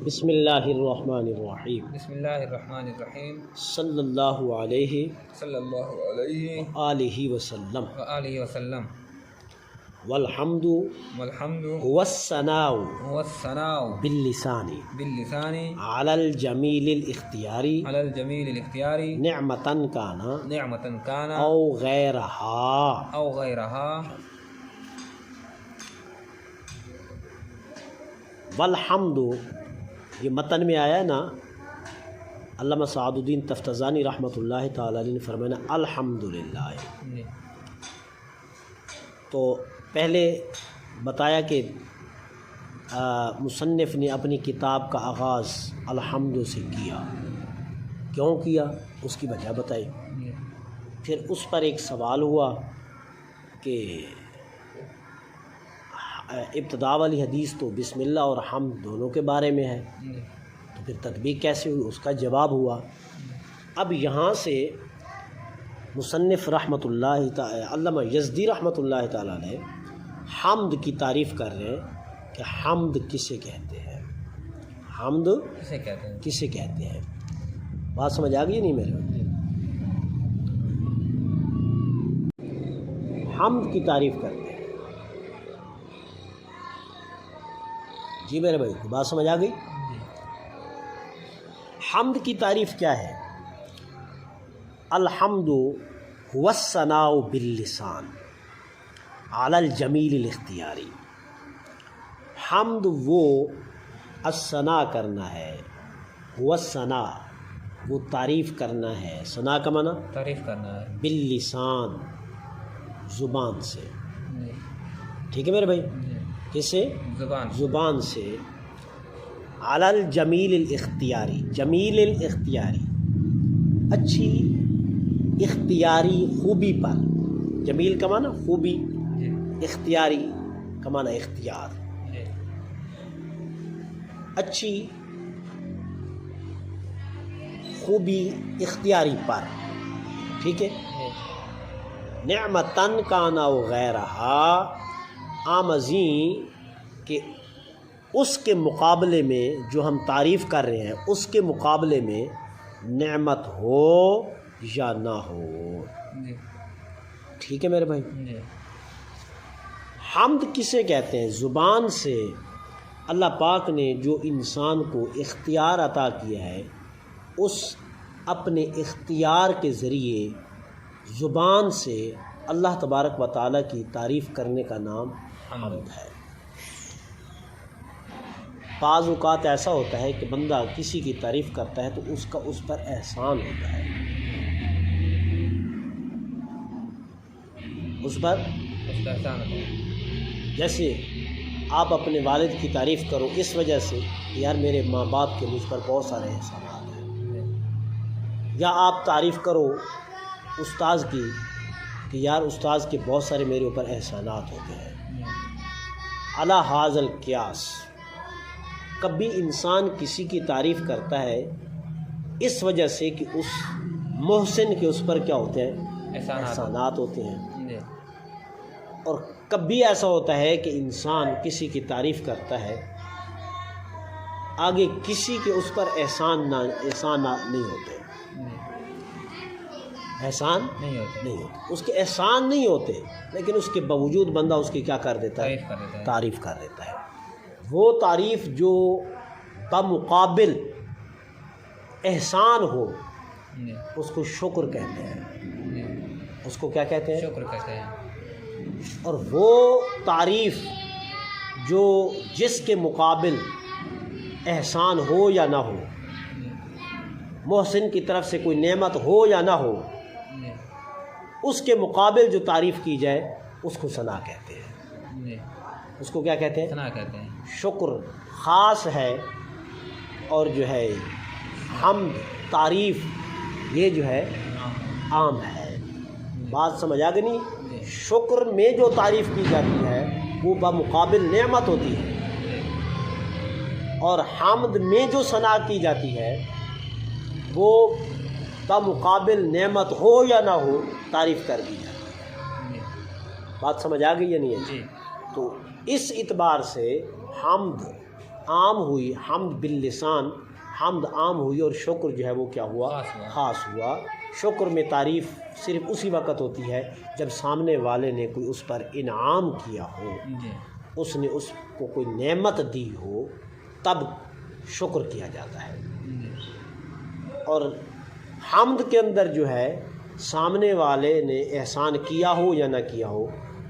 بسم اللہ الرحمن الرحیم بسم اللہ الرحمن الرحیم صلی اللہ علیہ صلی اللہ علیہ آلہ وسلم وآلہ وسلم والحمد والحمد والثناء والثناء باللسان باللسان علی الجمیل الاختیاری علی الجمیل الاختیاری نعمتا کانا نعمتا کان او غیرہا او غیرہا والحمد، یہ متن میں آیا ہے نا، علامہ سعد الدین تفتزانی رحمۃ اللہ تعالی علیہ نے فرمایا الحمدللہ. جی تو پہلے بتایا کہ مصنف نے اپنی کتاب کا آغاز الحمد سے کیا. کیوں کیا اس کی وجہ بتائی. جی پھر اس پر ایک سوال ہوا کہ ابتدا والی حدیث تو بسم اللہ اور حمد دونوں کے بارے میں ہے، جی تو پھر تطبیق کیسے ہوئی، اس کا جواب ہوا. اب یہاں سے مصنف رحمۃ اللہ تعالی علامہ یزدی رحمۃ اللہ تعالیٰ نے حمد کی تعریف کر رہے ہیں کہ حمد کسے کہتے ہیں، حمد کسے کہتے ہیں. کسے کہتے ہیں. بات سمجھ آ گئی نہیں میرے؟ حمد کی تعریف کرتے ہیں. جی میرے بھائی بات سمجھ آ گئی. جی حمد کی تعریف کیا ہے؟ الحمد هو الثناء باللسان علی الجمیل الاختیاری. حمد وہ الثناء کرنا ہے، هو الثناء وہ تعریف کرنا ہے، ثناء کا معنی تعریف کرنا ہے. باللسان زبان سے. جی ٹھیک ہے میرے بھائی، جی کس سے؟ زبان. زبان سے. علی الجمیل الاختیاری، جمیل الاختیاری اچھی اختیاری خوبی پر. جمیل کا معنی خوبی، جی اختیاری کا معنی اختیار. جی اچھی خوبی اختیاری پر. ٹھیک ہے. جی نعمتن کانا وغیرہا، آمزیں کہ اس کے مقابلے میں جو ہم تعریف کر رہے ہیں اس کے مقابلے میں نعمت ہو یا نہ ہو. جی ٹھیک ہے میرے بھائی. جی حمد کسے کہتے ہیں؟ زبان سے اللہ پاک نے جو انسان کو اختیار عطا کیا ہے، اس اپنے اختیار کے ذریعے زبان سے اللہ تبارک و تعالیٰ کی تعریف کرنے کا نام حمد ہے. بعض اوقات ایسا ہوتا ہے کہ بندہ کسی کی تعریف کرتا ہے تو اس کا اس پر احسان ہوتا ہے، اس پر اس کا احسان ہوتا ہے. جیسے آپ اپنے والد کی تعریف کرو اس وجہ سے کہ یار میرے ماں باپ کے مجھ پر بہت سارے احسانات ہیں، یا آپ تعریف کرو استاذ کی کہ یار استاذ کے بہت سارے میرے اوپر احسانات ہوتے ہیں. علی ھذا القیاس، کبھی انسان کسی کی تعریف کرتا ہے اس وجہ سے کہ اس محسن کے اس پر کیا ہوتے ہیں؟ احسانات ہوتے ہیں. جی اور کبھی ایسا ہوتا ہے کہ انسان کسی کی تعریف کرتا ہے، آگے کسی کے اس پر احسان نہیں ہوتے، احسان نہیں ہوتے، نہیں ہوتے، اس کے احسان نہیں ہوتے، لیکن اس کے باوجود بندہ اس کی کیا کر دیتا ہے؟ تعریف کر دیتا ہے. تعریف کر دیتا ہے. وہ تعریف جو بمقابل احسان ہو جی اس کو شکر کہتے ہیں. جی اس کو کیا کہتے ہیں؟ شکر کہتے ہیں. اور وہ تعریف جو جس کے مقابل احسان ہو یا نہ ہو، محسن کی طرف سے کوئی نعمت ہو یا نہ ہو، جی اس کے مقابل جو تعریف کی جائے اس کو ثنا کہتے ہیں. جی اس کو کیا کہتے ہیں؟ ثنا کہتے ہیں. شکر خاص ہے، اور جو ہے حمد تعریف یہ جو ہے عام ہے. بات سمجھ آ گئی نہیں؟ شکر میں جو تعریف کی جاتی ہے وہ بمقابل نعمت ہوتی ہے، اور حمد میں جو ثنا کی جاتی ہے وہ بمقابل نعمت ہو یا نہ ہو تعریف کر دی جاتی ہے. بات سمجھ آ گئی یا نہیں ہے؟ جی تو اس اعتبار سے حمد عام ہوئی حمد باللسان، حمد عام ہوئی اور شکر جو ہے وہ کیا ہوا؟ خاص ہوا۔ خاص ہوا۔ شکر میں تعریف صرف اسی وقت ہوتی ہے جب سامنے والے نے کوئی اس پر انعام کیا ہو، جی اس نے اس کو کوئی نعمت دی ہو، تب شکر کیا جاتا ہے۔ جی اور حمد کے اندر جو ہے سامنے والے نے احسان کیا ہو یا نہ کیا ہو،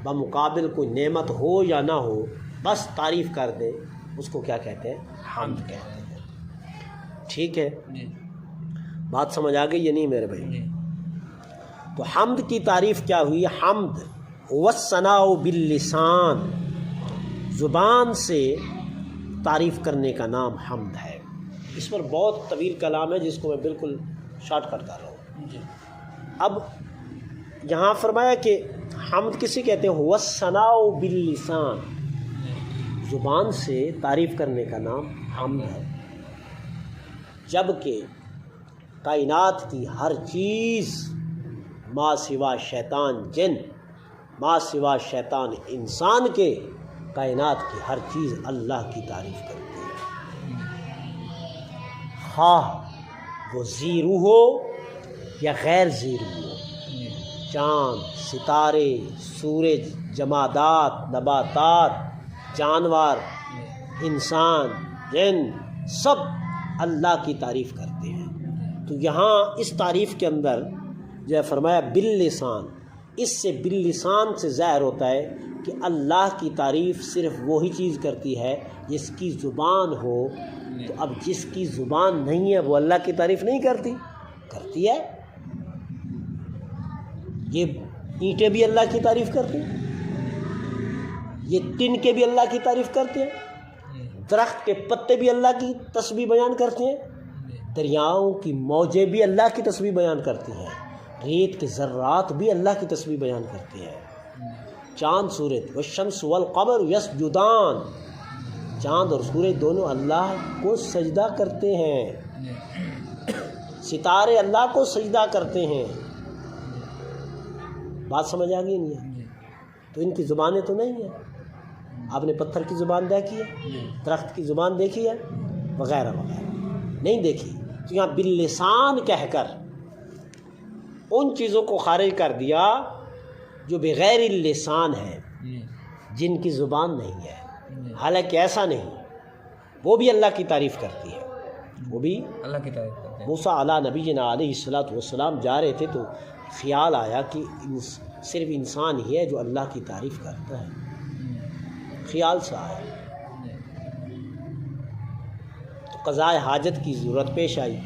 بمقابل کوئی نعمت ہو یا نہ ہو، بس تعریف کر دیں، اس کو کیا کہتے ہیں؟ حمد کہتے ہیں۔ ٹھیک ہے، جی بات سمجھ آ گئی یا نہیں میرے بھائی؟ جی تو حمد کی تعریف کیا ہوئی؟ حمد والثناء باللسان، زبان سے تعریف کرنے کا نام حمد ہے۔ اس پر بہت طویل کلام ہے جس کو میں بالکل شارٹ کٹ کر رہا ہوں۔ جی اب یہاں فرمایا کہ حمد کسی کہتے ہیں؟ والثناء باللسان، زبان سے تعریف کرنے کا نام حمد ہے، جبکہ کائنات کی ہر چیز ما سوا شیطان جن، ما سوا شیطان انسان کے، کائنات کی ہر چیز اللہ کی تعریف کرتی ہے، خواہ وہ ذی روح ہو یا غیر ذی روح ہو۔ جی چاند، ستارے، سورج، جمادات، نباتات، جانور، انسان، جن، سب اللہ کی تعریف کرتے ہیں۔ تو یہاں اس تعریف کے اندر جو ہے فرمایا باللسان، اس سے باللسان سے ظاہر ہوتا ہے کہ اللہ کی تعریف صرف وہی چیز کرتی ہے جس کی زبان ہو۔ تو اب جس کی زبان نہیں ہے وہ اللہ کی تعریف نہیں کرتی ہے۔ یہ اینٹیں بھی اللہ کی تعریف کرتی ہیں، یہ ٹن کے بھی اللہ کی تعریف کرتے ہیں، درخت کے پتے بھی اللہ کی تسبیح بیان کرتے ہیں، دریاؤں کی موجیں بھی اللہ کی تسبیح بیان کرتی ہیں، ریت کے ذرات بھی اللہ کی تسبیح بیان کرتے ہیں، چاند سورج والشمس والقمر یسجدان، چاند اور سورج دونوں اللہ کو سجدہ کرتے ہیں، ستارے اللہ کو سجدہ کرتے ہیں۔ بات سمجھ آ گئی نہیں ہے؟ تو ان کی زبانیں تو نہیں ہیں۔ آپ نے پتھر کی زبان دیکھی ہے، درخت کی زبان دیکھی ہے، وغیرہ وغیرہ نہیں دیکھی۔ تو یہاں باللسان کہہ کر ان چیزوں کو خارج کر دیا جو بغیر اللسان ہے، جن کی زبان نہیں ہے، حالانکہ ایسا نہیں، وہ بھی اللہ کی تعریف کرتی ہے، وہ بھی اللہ کی تعریف کرتے ہیں۔ موسیٰ علیٰ نبینا علیہ الصلوۃ والسلام جا رہے تھے تو خیال آیا کہ صرف انسان ہی ہے جو اللہ کی تعریف کرتا ہے، خیال سے آیا، تو قضاء حاجت کی ضرورت پیش آئی،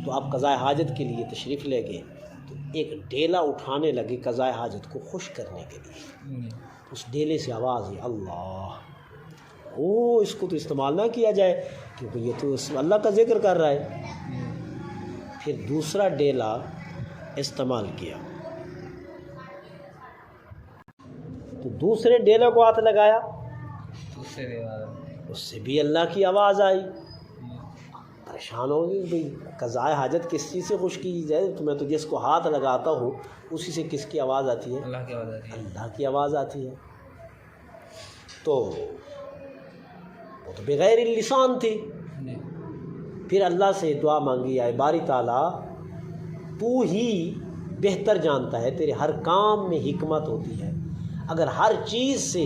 تو آپ قضاء حاجت کے لیے تشریف لے گئے، تو ایک ڈیلا اٹھانے لگے قضاء حاجت کو خشک کرنے کے لیے، اس ڈیلے سے آواز ہے اللہ، اس کو تو استعمال نہ کیا جائے کیونکہ یہ تو اللہ کا ذکر کر رہا ہے۔ پھر دوسرا ڈیلا استعمال کیا، تو دوسرے ڈیلے کو ہاتھ لگایا، اس سے بھی اللہ کی آواز آئی۔ پریشان ہو گئی، بھائی قضاء حاجت کس چیز سے خوش کی جائے؟ تو میں تو جس کو ہاتھ لگاتا ہوں اسی سے کس کی آواز آتی ہے؟ اللہ کی آواز آتی ہے۔ اللہ کی آواز آتی ہے۔ تو وہ تو بغیر اللسان تھی۔ پھر اللہ سے دعا مانگی، اے باری تعالیٰ تو ہی بہتر جانتا ہے، تیرے ہر کام میں حکمت ہوتی ہے، اگر ہر چیز سے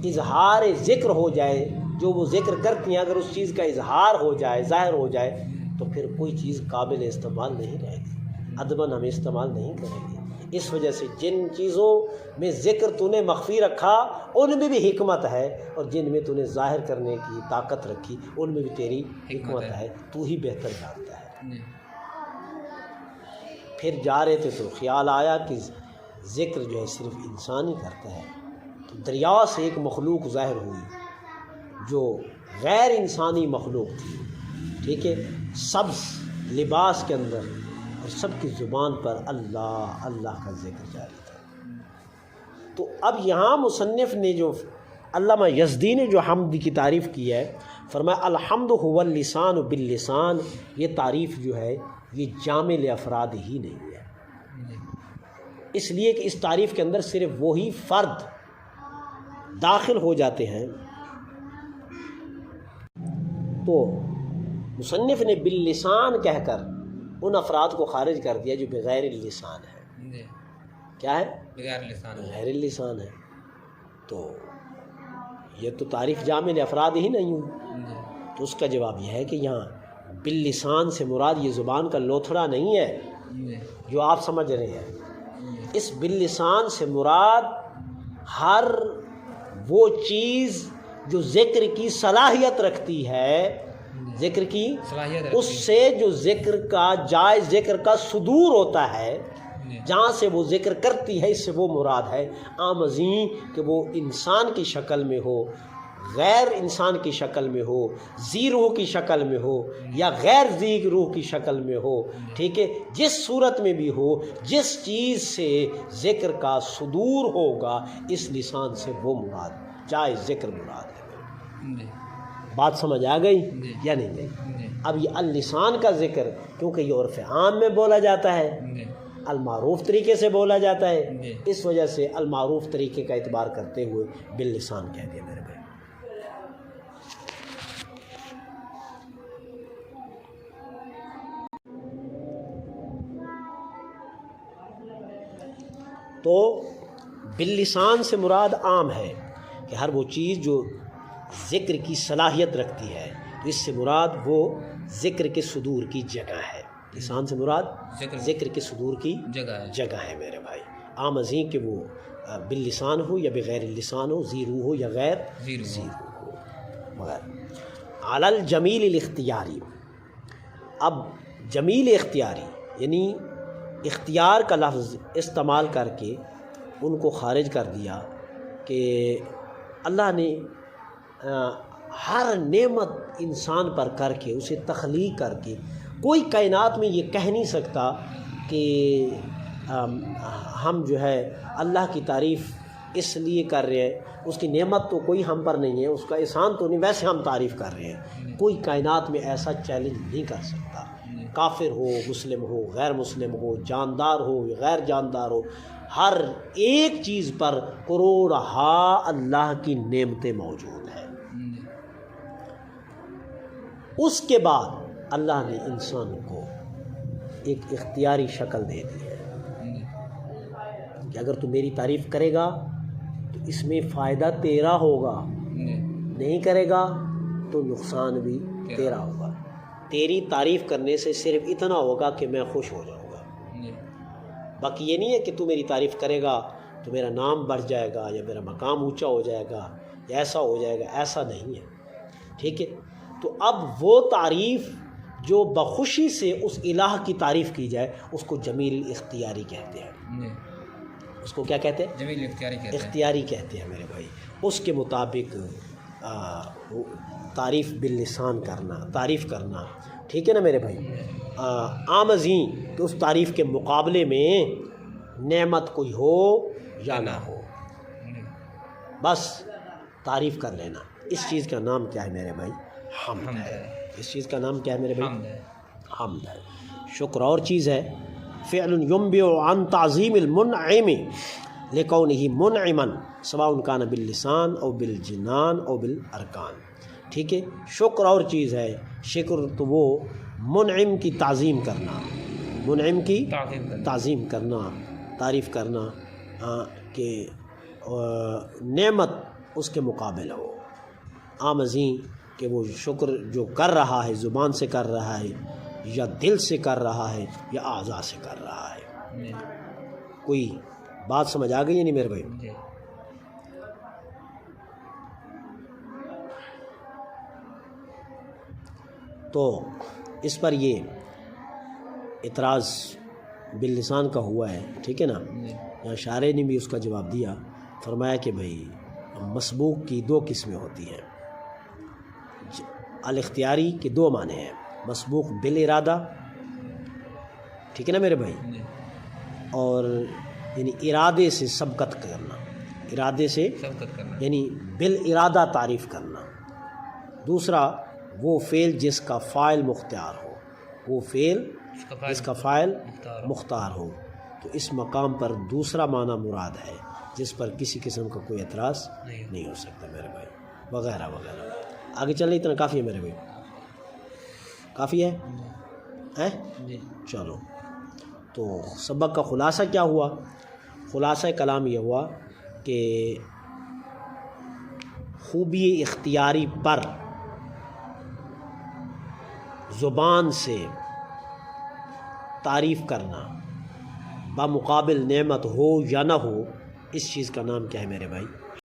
اظہار ذکر ہو جائے، جو وہ ذکر کرتی ہیں اگر اس چیز کا اظہار ہو جائے، ظاہر ہو جائے، تو پھر کوئی چیز قابل استعمال نہیں رہے گی، ادباً ہمیں استعمال نہیں کرے گی۔ اس وجہ سے جن چیزوں میں ذکر تو نے مخفی رکھا ان میں بھی حکمت ہے، اور جن میں تو نے ظاہر کرنے کی طاقت رکھی ان میں بھی تیری حکمت ہے، تو ہی بہتر جانتا ہے۔ پھر جا رہے تھے تو خیال آیا کہ ذکر جو ہے صرف انسان ہی کرتا ہے، تو دریا سے ایک مخلوق ظاہر ہوئی جو غیر انسانی مخلوق تھی، ٹھیک ہے، سبز لباس کے اندر، اور سب کی زبان پر اللہ اللہ کا ذکر جاری تھا۔ تو اب یہاں مصنف نے جو علامہ یزدی نے جو حمد کی تعریف کی ہے، فرمایا الحمد هو اللسان باللسان، یہ تعریف جو ہے یہ جامع افراد ہی نہیں ہے، اس لیے کہ اس تعریف کے اندر صرف وہی فرد داخل ہو جاتے ہیں تو مصنف نے باللسان کہہ کر ان افراد کو خارج کر دیا جو بغیر اللسان ہے. جی کیا ہے؟ بغیر لسان. غیر اللسان ہے. تو یہ تو تعریف جامع افراد ہی نہیں ہوئی. جی تو اس کا جواب یہ ہے کہ یہاں باللسان سے مراد یہ زبان کا لوتھڑا نہیں ہے جی جو آپ سمجھ رہے ہیں. اس باللسان سے مراد ہر وہ چیز جو ذکر کی صلاحیت رکھتی ہے، ذکر کی صلاحیت اس سے جو ذکر کا جائز ذکر کا صدور ہوتا ہے، جہاں سے وہ ذکر کرتی ہے، اس سے وہ مراد ہے. عام ازیں کہ وہ انسان کی شکل میں ہو، غیر انسان کی شکل میں ہو، ذی روح کی شکل میں ہو یا غیر ذی روح کی شکل میں ہو، ٹھیک ہے، جس صورت میں بھی ہو، جس چیز سے ذکر کا صدور ہوگا اس لسان سے وہ مراد جائز ذکر مراد ہے. جی بات سمجھ آ گئی جی. یا نہیں گئی؟ جی اب یہ اللسان کا ذکر کیونکہ یہ عرف عام میں بولا جاتا ہے، جی المعروف طریقے سے بولا جاتا ہے، جی. اس وجہ سے المعروف طریقے کا اعتبار کرتے ہوئے باللسان کہہ دیا میرے بھائی. تو باللسان سے مراد عام ہے کہ ہر وہ چیز جو ذکر کی صلاحیت رکھتی ہے، تو اس سے مراد وہ ذکر کے صدور کی جگہ ہے. لسان سے مراد ذکر کے صدور کی جگہ ہے میرے بھائی. عام ازیں کہ وہ باللسان ہو یا بغیر اللسان ہو، ذی روح ہو یا غیر ذی روح ہو. مگر علی الجمیل الاختیاری، اب جمیل اختیاری یعنی اختیار کا لفظ استعمال کر کے ان کو خارج کر دیا کہ اللہ نے ہر نعمت انسان پر کر کے اسے تخلیق کر کے، کوئی کائنات میں یہ کہہ نہیں سکتا کہ ہم جو ہے اللہ کی تعریف اس لیے کر رہے ہیں، اس کی نعمت تو کوئی ہم پر نہیں ہے، اس کا احسان تو نہیں، ویسے ہم تعریف کر رہے ہیں. کوئی کائنات میں ایسا چیلنج نہیں کر سکتا، کافر ہو، مسلم ہو، غیر مسلم ہو، جاندار ہو یا غیر جاندار ہو، ہر ایک چیز پر کروڑہا اللہ کی نعمتیں موجود ہیں. اس کے بعد اللہ نے انسان کو ایک اختیاری شکل دے دی ہے کہ اگر تو میری تعریف کرے گا تو اس میں فائدہ تیرا ہوگا، نہیں کرے گا تو نقصان بھی تیرا ہوگا. تیری تعریف کرنے سے صرف اتنا ہوگا کہ میں خوش ہو جاؤں گا، باقی یہ نہیں ہے کہ تو میری تعریف کرے گا تو میرا نام بڑھ جائے گا یا میرا مقام اونچا ہو جائے گا یا ایسا ہو جائے گا، ایسا نہیں ہے. ٹھیک ہے، تو اب وہ تعریف جو بخوشی سے اس الہ کی تعریف کی جائے اس کو جمیل اختیاری کہتے ہیں. اس کو کیا کہتے ہیں؟ جمیل اختیاری کہتے ہیں میرے بھائی. اس کے مطابق تعریف باللسان کرنا، تعریف کرنا، ٹھیک ہے نا میرے بھائی. عام ازیں کہ اس تعریف کے مقابلے میں نعمت کوئی ہو یا نہ ہو، بس تعریف کر لینا. اس چیز کا نام کیا ہے میرے بھائی؟ حمد ہے. اس چیز کا نام کیا ہے میرے بھائی؟ حمد ہے. شکر اور چیز ہے، فعل ينبع عن تعظیم المنعم لکونہ منعما سواء کان باللسان او بالجنان او بالارکان. ٹھیک ہے، شکر اور چیز ہے. شکر تو وہ منعم کی تعظیم کرنا، منعم کی تعظیم کرنا، تعریف کرنا کہ نعمت اس کے مقابل ہو. عام ازیں کہ وہ شکر جو کر رہا ہے زبان سے کر رہا ہے یا دل سے کر رہا ہے یا اعضاء سے کر رہا ہے. کوئی بات سمجھ آ گئی یا نہیں میرے بھائی؟ تو اس پر یہ اعتراض باللسان کا ہوا ہے، ٹھیک ہے نا. یہاں شارح نے بھی اس کا جواب دیا، فرمایا کہ بھائی مسبوق کی دو قسمیں ہوتی ہیں. الاختیاری کے دو معنی ہیں، مسبوق بالارادہ، ٹھیک ہے نا میرے بھائی، اور یعنی ارادے سے سبقت کرنا، ارادے سے یعنی بالارادہ تعریف کرنا. دوسرا وہ فعل جس کا فاعل مختار ہو، وہ فعل جس کا فاعل مختار ہو. تو اس مقام پر دوسرا معنی مراد ہے جس پر کسی قسم کا کوئی اعتراض نہیں ہو سکتا میرے بھائی، وغیرہ وغیرہ. آگے چلیں، اتنا کافی ہے میرے بھائی. کافی ہے ہیں؟ جی چلو، تو سبق کا خلاصہ کیا ہوا؟ خلاصہ کلام یہ ہوا کہ خوبی اختیاری پر زبان سے تعریف کرنا بمقابل نعمت ہو یا نہ ہو، اس چیز کا نام کیا ہے میرے بھائی؟